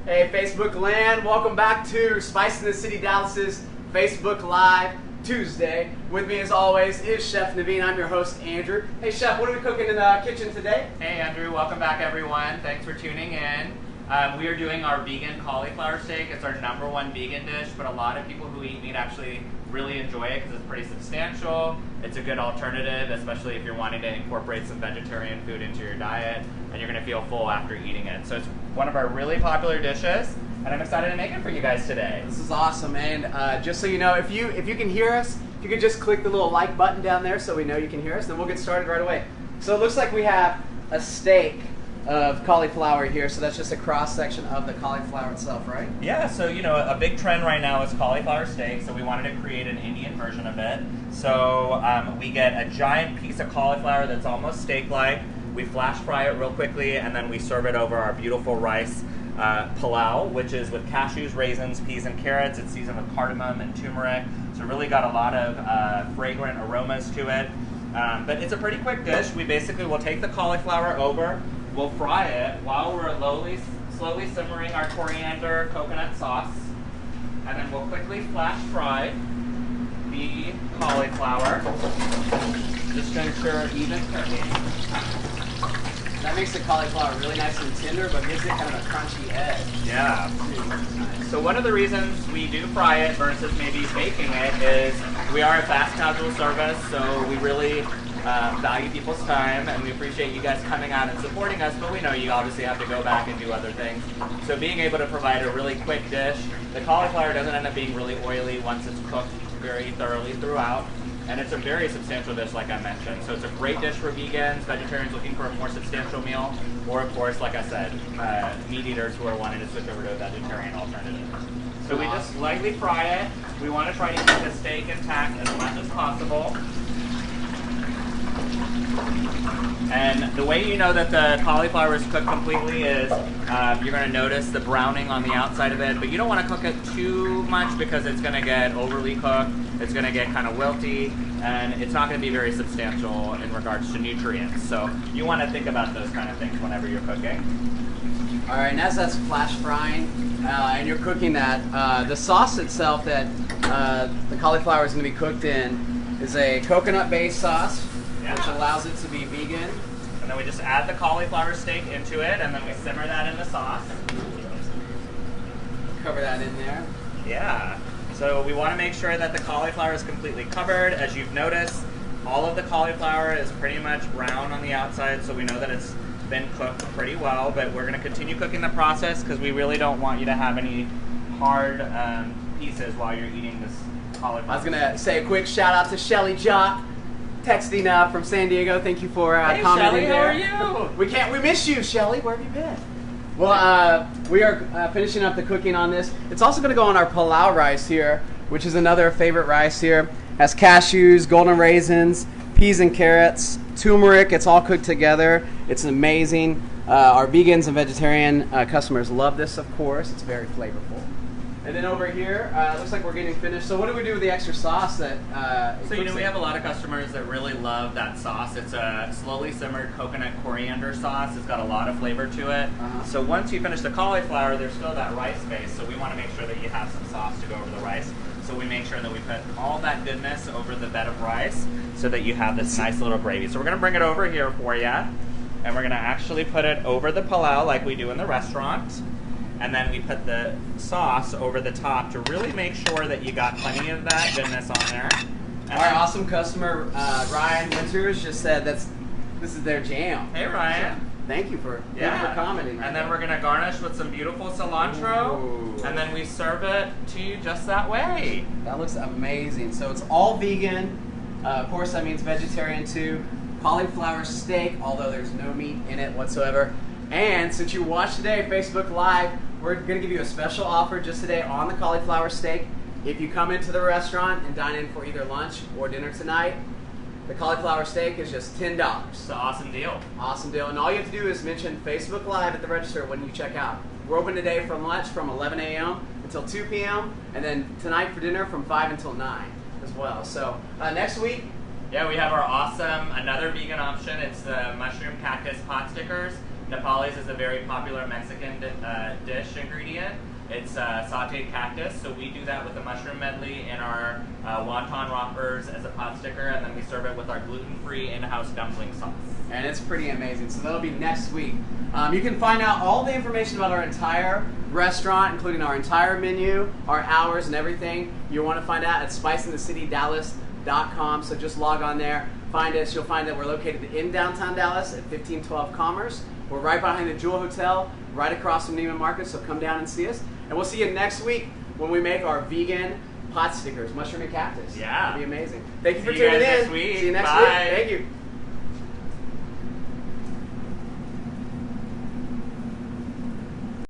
Hey, Facebook land, welcome back to Spice in the City Dallas's Facebook Live Tuesday. With me as always is Chef Navin. I'm your host, Andrew. Hey Chef, what are we cooking in the kitchen today? Hey Andrew, welcome back everyone. Thanks for tuning in. We are doing our vegan cauliflower steak. It's our #1 vegan dish, but a lot of people who eat meat actually really enjoy it because it's pretty substantial. It's a good alternative, especially if you're wanting to incorporate some vegetarian food into your diet and you're going to feel full after eating it. So it's one of our really popular dishes, and I'm excited to make it for you guys today. This is awesome, and just so you know, if you can hear us, if you could just click the little like button down there so we know you can hear us, then we'll get started right away. So it looks like we have a steak of cauliflower here, so that's just a cross section of the cauliflower itself, right? Yeah, so a big trend right now is cauliflower steak, so we wanted to create an Indian version of it. So we get a giant piece of cauliflower that's almost steak-like. We flash fry it real quickly, and then we serve it over our beautiful rice pulao, which is with cashews, raisins, peas, and carrots. It's seasoned with cardamom and turmeric, so really got a lot of fragrant aromas to it. But it's a pretty quick dish. We basically will take the cauliflower over, we'll fry it while we're slowly simmering our coriander coconut sauce, and then we'll quickly flash fry the cauliflower, just to ensure even cooking. That makes the cauliflower really nice and tender, but gives it kind of a crunchy edge. Yeah. Nice. So one of the reasons we do fry it versus maybe baking it is we are a fast casual service, so we really value people's time, and we appreciate you guys coming out and supporting us, but we know you obviously have to go back and do other things. So being able to provide a really quick dish, the cauliflower doesn't end up being really oily once it's cooked very thoroughly throughout. And it's a very substantial dish, like I mentioned. So it's a great dish for vegans, vegetarians looking for a more substantial meal, or of course, like I said, meat eaters who are wanting to switch over to a vegetarian alternative. So we just lightly fry it. We want to try to keep the steak intact as much as possible. And the way you know that the cauliflower is cooked completely is you're going to notice the browning on the outside of it, but you don't want to cook it too much because it's going to get overly cooked, it's going to get kind of wilty, and it's not going to be very substantial in regards to nutrients. So you want to think about those kind of things whenever you're cooking. All right, and as that's flash frying and you're cooking that, the sauce itself that the cauliflower is going to be cooked in is a coconut-based sauce, which allows it to be vegan. And then we just add the cauliflower steak into it, and then we simmer that in the sauce. Cover that in there. Yeah. So we want to make sure that the cauliflower is completely covered. As you've noticed, all of the cauliflower is pretty much brown on the outside, so we know that it's been cooked pretty well, but we're going to continue cooking the process because we really don't want you to have any hard pieces while you're eating this cauliflower. I was going to say a quick shout out to Shelly Jock, texting from San Diego. Thank you for commenting Shelly, there. How are you? We miss you, Shelly. Where have you been? Well, we are finishing up the cooking on this. It's also going to go on our Pulao rice here, which is another favorite rice here. Has cashews, golden raisins, peas and carrots, turmeric. It's all cooked together. It's amazing. Our vegans and vegetarian customers love this, of course. It's very flavorful. And then over here, looks like we're getting finished. So what do we do with the extra sauce that So we have a lot of customers that really love that sauce. It's a slowly simmered coconut coriander sauce. It's got a lot of flavor to it. So once you finish the cauliflower, there's still that rice base. So we want to make sure that you have some sauce to go over the rice. So we make sure that we put all that goodness over the bed of rice so that you have this nice little gravy. So we're going to bring it over here for you. And we're going to actually put it over the pulao like we do in the restaurant. And then we put the sauce over the top to really make sure that you got plenty of that goodness on there. And our awesome customer, Ryan Winters, just said this is their jam. Hey, Ryan. Thank you for commenting. And then we're going to garnish with some beautiful cilantro. Ooh. And then we serve it to you just that way. That looks amazing. So it's all vegan. Of course, that means vegetarian too. Cauliflower steak, although there's no meat in it whatsoever. And since you watched today, Facebook Live, we're going to give you a special offer just today on the cauliflower steak. If you come into the restaurant and dine in for either lunch or dinner tonight, the cauliflower steak is just $10. It's an awesome deal. Awesome deal. And all you have to do is mention Facebook Live at the register when you check out. We're open today from lunch from 11 a.m. until 2 p.m. and then tonight for dinner from 5 until 9 as well. So next week, yeah, we have our awesome, another vegan option. It's the mushroom cactus pot stickers. Nepalese is a very popular Mexican dish ingredient. It's sauteed cactus, so we do that with a mushroom medley in our wonton whoppers as a pot sticker, and then we serve it with our gluten-free in-house dumpling sauce. And it's pretty amazing. So that'll be next week. You can find out all the information about our entire restaurant, including our entire menu, our hours, and everything. You'll want to find out at spiceinthecitydallas.com. So just log on there, find us. You'll find that we're located in downtown Dallas at 1512 Commerce. We're right behind the Jewel Hotel, right across from Neiman Marcus. So come down and see us. And we'll see you next week when we make our vegan pot stickers, mushroom and cactus. Yeah. It'll be amazing. Thank you for See you tuning guys in. next week. See you next Bye. week. Thank you.